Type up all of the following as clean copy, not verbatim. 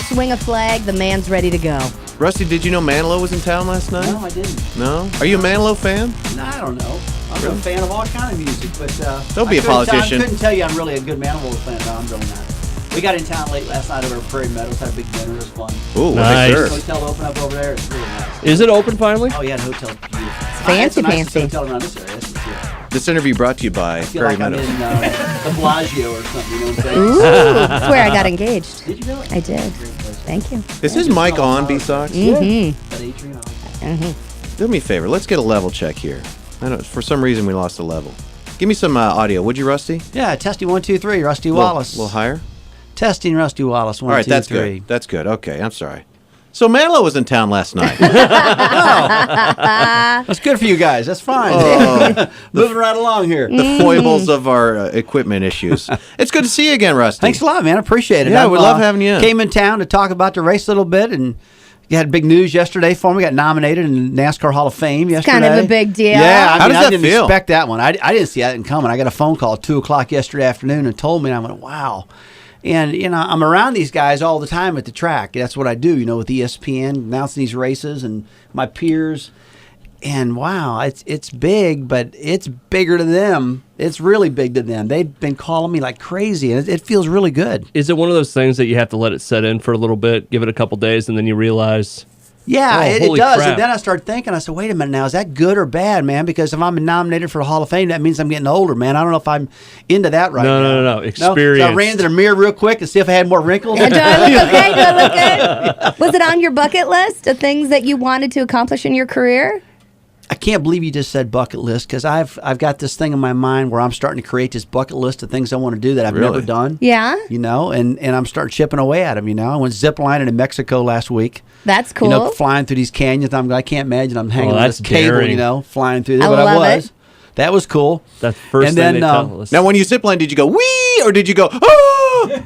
Swing a flag, the man's ready to go. Rusty, did you know Manilow was in town last night? No, I didn't. No? Are you a Manilow fan? No, I don't know. I'm a fan of all kind of music, but Don't be a politician. I couldn't tell you I'm really a good Manilow fan. No, I'm really not. We got in town late last night over at Prairie Meadows, had a big dinner. It was fun. Ooh, Nice. nice. Hotel open up over there. It's really nice. Is it open finally? Oh yeah, the hotel's beautiful. Fancy, It's the nicest fancy. hotel around this area. That's for sure. This interview brought to you by I feel Prairie like I'm Meadows. in the Bellagio or something. You know what I'm saying? Ooh, that's where I got engaged. Did you really? I did. Thank you. Is his mic on, B-SoX? Mm-hmm. That Adrian, I like that. Do me a favor. Let's get a level check here. I don't. For some reason, we lost a level. Give me some audio, would you, Rusty? Yeah, testing 1, 2, 3. Rusty Wallace. A little higher? Testing Rusty Wallace. 1, All right, 2, that's 3. good. That's good. Okay, I'm sorry. So Manilow was in town last night. That's good for you guys. That's fine. Moving right along here. The foibles of our equipment issues. It's good to see you again, Rusty. Thanks a lot, man. I appreciate it. Yeah, we love having you in. Came in town to talk about the race a little bit, and you had big news yesterday for me. We got nominated in the NASCAR Hall of Fame yesterday. Kind of a big deal. Yeah, How does I that didn't feel? expect that one. I didn't see that coming. I got a phone call at 2 o'clock yesterday afternoon and told me, and I went, wow. And, you know, I'm around these guys all the time at the track. That's what I do, you know, with ESPN, announcing these races and my peers. And, wow, it's big, but it's bigger to them. It's really big to them. They've been calling me like crazy, and it feels really good. Is it one of those things that you have to let it set in for a little bit, give it a couple days, and then you realize... Yeah, Oh, it holy does. crap. And then I started thinking, I said, wait a minute now, is that good or bad, man? Because if I'm nominated for the Hall of Fame, that means I'm getting older, man. I don't know if I'm into that right now. No. Experience. So I ran into the mirror real quick to see if I had more wrinkles. Do I look okay? Do I look good? Was it on your bucket list of things that you wanted to accomplish in your career? I can't believe you just said bucket list, because I've got this thing in my mind where I'm starting to create this bucket list of things I want to do that I've Really? never done. Yeah. You know, and I'm starting chipping away at them, you know. I went ziplining in Mexico last week. That's cool. You know, flying through these canyons. I can't imagine I'm hanging on that's this cable, daring. you know, flying through there. I But love I was. it. That was cool. That's the first And thing then, they tell us. Now, when you zipline, did you go wee or did you go oh?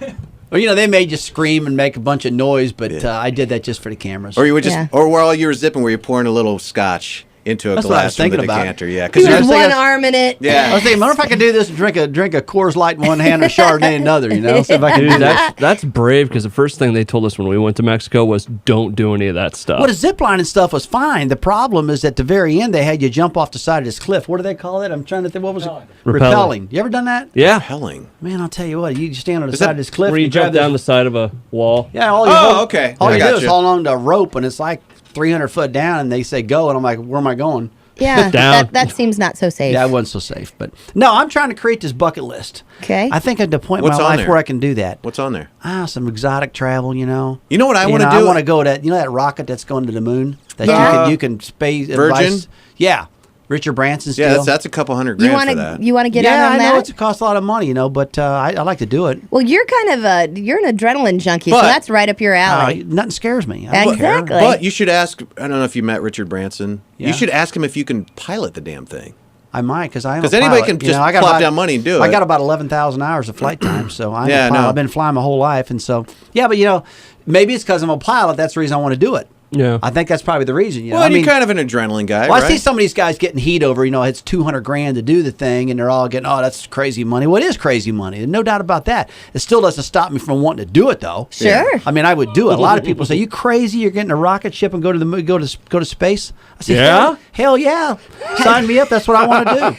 Well, you know, they made you scream and make a bunch of noise, but I did that just for the cameras. Or you were just, Yeah. or while you were zipping, were you pouring a little scotch into a That's what I glass was from the thinking about. decanter? Yeah, You because with was one thinking- arm in it. I yeah. was thinking, I wonder if I could do this and drink a Coors Light in one hand and Chardonnay in another, you know? See if I can do Dude, that. that's brave, because the first thing they told us when we went to Mexico was don't do any of that stuff. Well, the zip line and stuff was fine. The problem is at the very end, they had you jump off the side of this cliff. What do they call it? I'm trying to think. What was it? Rappelling. You ever done that? Yeah. Compelling. Man, I'll tell you what. You stand on the Is side that of this cliff. Where you grab jump down the this- side of a wall. Yeah, all you Oh, hold- okay. All I you got do is you. hold on to a rope, and it's like 300 foot down, and they say go, and I'm like, where am I going? Yeah. Down. That seems not so safe. Yeah, it wasn't so safe. But no, I'm trying to create this bucket list. Okay. I think at the point in What's my on life there? where I can do that. What's on there? Some exotic travel, you know. You know what I You want to know, do? I want to go that. You know that rocket that's going to the moon. That Yeah. you can space. Virgin? Yeah, Richard Branson. Yeah, Still. that's a couple $100 you grand want for to that. you want to get yeah, on I know that? it costs a lot of money, you know, but I like to do it. Well, you're kind of you're an adrenaline junkie, But- so that's right up your alley. Nothing scares me. I don't care. Exactly. But you should ask. I don't know if you met Richard Branson. Yeah. You should ask him if you can pilot the damn thing. I might, because I am. 'Cause a anybody pilot. can You know, just I got plop about- down money and do I it. got about 11,000 hours of flight time, so I'm Yeah, a I pilot. know. I've been flying my whole life, and so yeah. But you know, maybe it's because I'm a pilot. That's the reason I want to do it. Yeah. I think that's probably the reason. You know? Well, I and mean, you're kind of an adrenaline guy, well, right? I see some of these guys getting heat over, you know, it's 200 grand to do the thing, and they're all getting, oh, that's crazy money. Well, it is crazy money. There's no doubt about that. It still doesn't stop me from wanting to do it, though. Sure. I mean, I would do it. A lot of people say, "You crazy? You're getting a rocket ship and go to the moon, go to space?" I say, Yeah? hell yeah, sign me up. That's what I want to do.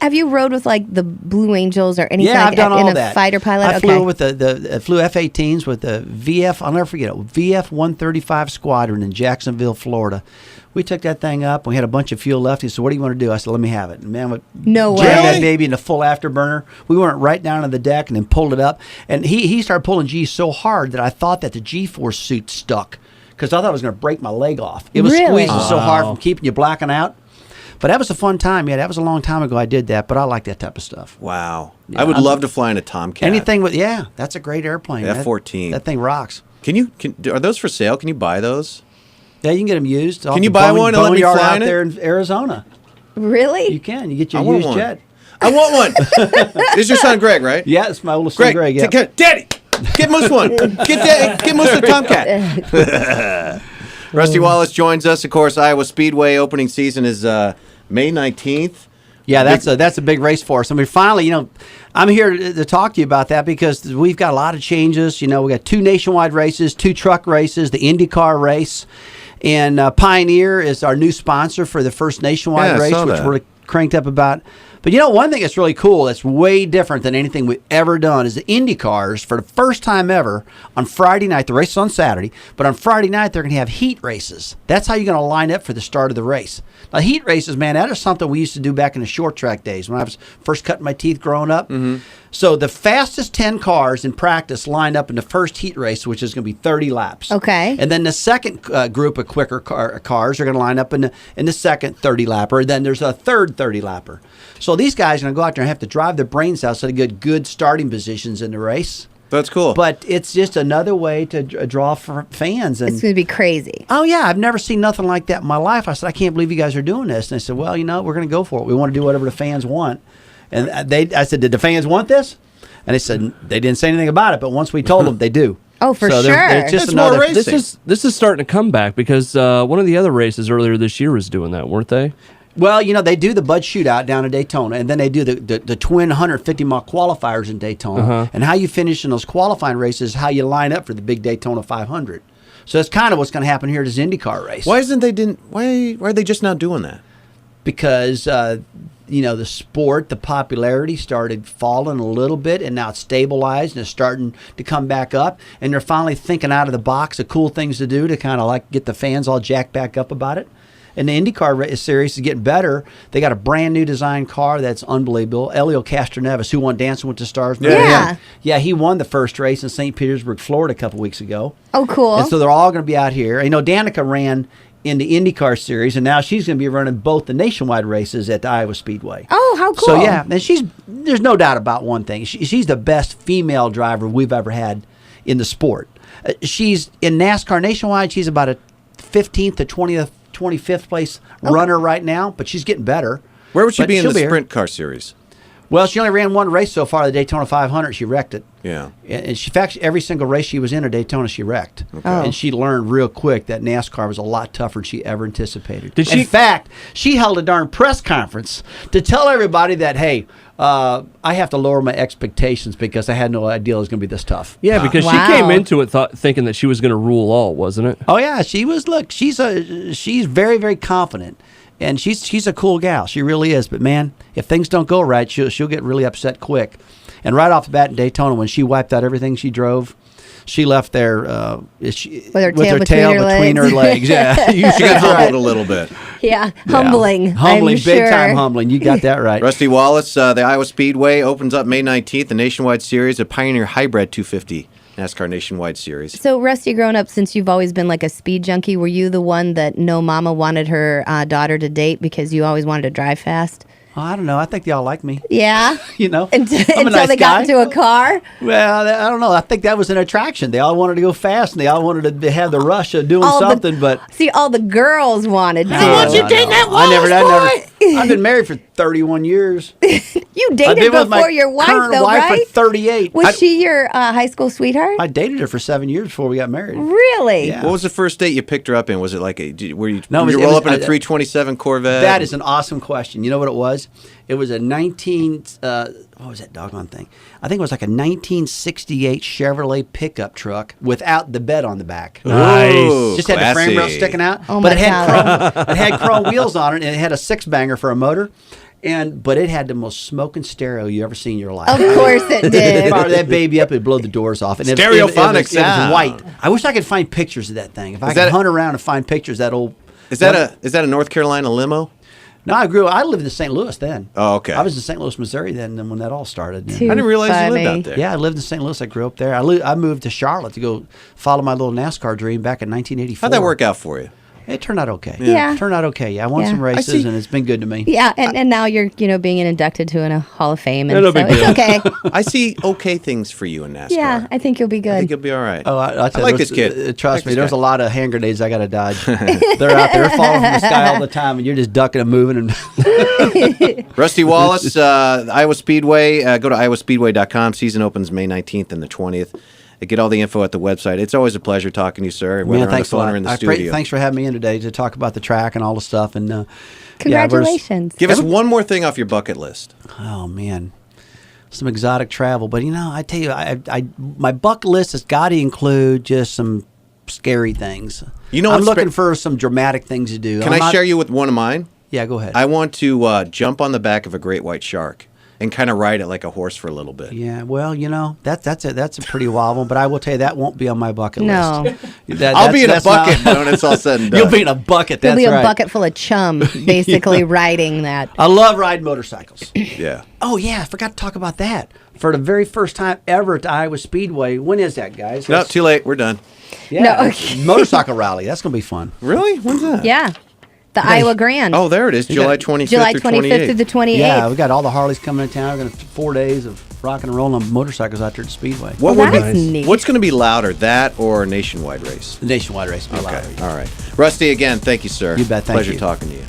Have you rode with like the Blue Angels or anything Yeah, I've done all in a that. fighter pilot? I Okay. flew with I flew F-18s with the VF. I'll never forget it. VF 135 Squadron in Jacksonville, Florida. We took that thing up. We had a bunch of fuel left. He said, "What do you want to do?" I said, "Let me have it." And man, we No jammed way. that baby in the full afterburner. We went right down to the deck and then pulled it up. And he started pulling G so hard that I thought that the G-force suit stuck, because I thought it was going to break my leg off. It was Really? squeezing so hard Wow. from keeping you blacking out. But that was a fun time. Yeah, that was a long time ago I did that, but I like that type of stuff. Wow. Yeah, I would I'm- love to fly in a Tomcat. Anything with, yeah, that's a great airplane. Yeah, That- F-14. That thing rocks. Are those for sale? Can you buy those? Yeah, you can get them used. Can you buy one and let me Boneyard fly out in it? there in Arizona? Really? You can. You get your I want used one. jet. I want one. This is your son Greg, right? Yeah, it's my oldest son, Greg, Greg. Yeah. take care. Daddy, get Moose one. Get Moose a Tomcat. Rusty Wallace joins us. Of course, Iowa Speedway opening season is May 19th. Yeah, that's a big race for us. I mean, finally, I'm here to talk to you about that because we've got a lot of changes. We got 2 nationwide races, 2 truck races, the IndyCar race, and Pioneer is our new sponsor for the first nationwide race, which we're cranked up about. But one thing that's really cool, that's way different than anything we've ever done, is the Indy cars, for the first time ever, on Friday night, the race is on Saturday, but on Friday night, they're going to have heat races. That's how you're going to line up for the start of the race. Now, heat races, man, that is something we used to do back in the short track days when I was first cutting my teeth growing up. Mm-hmm. So the fastest 10 cars in practice lined up in the first heat race, which is going to be 30 laps. Okay. And then the second group of quicker cars are going to line up in the second 30 lapper. Then there's a third 30 lapper. So these guys are going to go out there and have to drive their brains out so they get good starting positions in the race. That's cool. But it's just another way to draw fans. And it's going to be crazy. Oh, yeah. I've never seen nothing like that in my life. I said, I can't believe you guys are doing this. And I said, well, we're going to go for it. We want to do whatever the fans want. And I said, did the fans want this? And they said they didn't say anything about it. But once we told them, they do. Oh, for so sure. It's just That's another more racing. This is starting to come back because one of the other races earlier this year was doing that, weren't they? Well, they do the Bud Shootout down in Daytona, and then they do the twin 150-mile qualifiers in Daytona. Uh-huh. And how you finish in those qualifying races is how you line up for the big Daytona 500. So that's kind of what's going to happen here at this IndyCar race. Why are they just not doing that? Because the sport, the popularity started falling a little bit, and now it's stabilized and it's starting to come back up. And they're finally thinking out of the box of cool things to do to kind of like get the fans all jacked back up about it. And the IndyCar series is getting better. They got a brand new design car that's unbelievable. Elio Castroneves, who won Dancing with the Stars. Yeah, he won the first race in St. Petersburg, Florida, a couple weeks ago. Oh, cool. And so they're all going to be out here. Danica ran in the IndyCar series, and now she's going to be running both the nationwide races at the Iowa Speedway. Oh, how cool. So, yeah, and there's no doubt about one thing. She's the best female driver we've ever had in the sport. She's in NASCAR nationwide. She's about a 15th to 25th place runner right now, but she's getting better. Where would she be in the here. sprint car series? Well, she only ran one race so far, the Daytona 500. She wrecked it. Yeah. And in fact, every single race she was in at Daytona, she wrecked. Okay. And she learned real quick that NASCAR was a lot tougher than she ever anticipated. In fact, she held a darn press conference to tell everybody that, hey, I have to lower my expectations because I had no idea it was going to be this tough. Yeah, because she came into it thinking that she was going to rule all, wasn't it? Oh, yeah. She was. Look, she's very, very confident. And she's a cool gal. She really is. But, man, if things don't go right, she'll get really upset quick. And right off the bat in Daytona, when she wiped out everything she drove, she left there with her tail between her legs. Yeah, she got humbled a little bit. Yeah, humbling. Humbling, big time humbling. You got that right. Rusty Wallace, the Iowa Speedway opens up May 19th, the nationwide series, a Pioneer Hybrid 250. NASCAR Nationwide Series. So, Rusty, growing up, since you've always been like a speed junkie, were you the one that no mama wanted her daughter to date because you always wanted to drive fast? Oh, I don't know. I think they all like me. Yeah? Until nice they got into a car? Well, I don't know. I think that was an attraction. They all wanted to go fast, and they all wanted to have the rush of doing something. But see, all the girls wanted to. I want you dating that Wallace boy. I've been married for 31 years. You dated before your wife, though, right? For 38. Was she your high school sweetheart? I dated her for 7 years before we got married. Really? Yeah. What was the first date you picked her up in? Was it like were you roll up in a 327 Corvette? That is an awesome question. You know what it was? It was a what was that doggone thing? I think it was like a 1968 Chevrolet pickup truck without the bed on the back. Nice. Just had the frame rail sticking out. Oh, but it had chrome wheels on it, and it had a 6-banger for a motor. But it had the most smoking stereo you ever seen in your life. Of course it did. Fire that baby up, it'd blow the doors off. And Stereophonic it was white. I wish I could find pictures of that thing. If I could hunt around and find pictures of that old... Is that a North Carolina limo? No, I lived in St. Louis then. Oh, okay. I was in St. Louis, Missouri then when that all started. I didn't realize you lived out there. Yeah, I lived in St. Louis. I grew up there. I moved to Charlotte to go follow my little NASCAR dream back in 1984. How'd that work out for you? It turned out okay. Yeah. It turned out okay. Yeah, I won some races, and it's been good to me. Yeah, and now you're being inducted to a Hall of Fame, and No so big deal. it's okay. I see okay things for you in NASCAR. Yeah, I think you'll be good. I think you'll be all right. Oh, I like this kid. Trust me, there's a lot of hand grenades I got to dodge. They're out there falling from the sky all the time, and you're just ducking and moving. And Rusty Wallace, Iowa Speedway. Go to iowaspeedway.com. Season opens May 19th and the 20th. Get all the info at the website. It's always a pleasure talking to you, sir, whether on the thanks a phone lot. or in the studio. Thanks for having me in today to talk about the track and all the stuff. And Congratulations. Give us one more thing off your bucket list. Oh man, some exotic travel. But I tell you, my bucket list has got to include just some scary things. I'm looking for some dramatic things to do. Can I share you with one of mine? Yeah, go ahead. I want to jump on the back of a great white shark and kind of ride it like a horse for a little bit. Yeah, well, that's a pretty wild one, but I will tell you that won't be on my bucket list. I'll be in a bucket when it's all said and done. You'll be in a bucket. There'll That's be a right. bucket full of chum, basically riding that. I love riding motorcycles. Yeah. Oh yeah, I forgot to talk about that. For the very first time ever at the Iowa Speedway. When is that, guys? No, too late. We're done. Yeah, motorcycle rally. That's gonna be fun. Really? When's that? Yeah. The Iowa Grand. Oh, there it is. July 25th July through 25th through the 28th. Yeah, we got all the Harleys coming to town. We're gonna 4 days of rocking and rolling on motorcycles out there at the Speedway. What Well, would that's be, neat. What's going to be louder, that or a nationwide race? The nationwide race will be Okay. louder. All right. Rusty, again, thank you, sir. You bet. Thank Pleasure you. talking to you.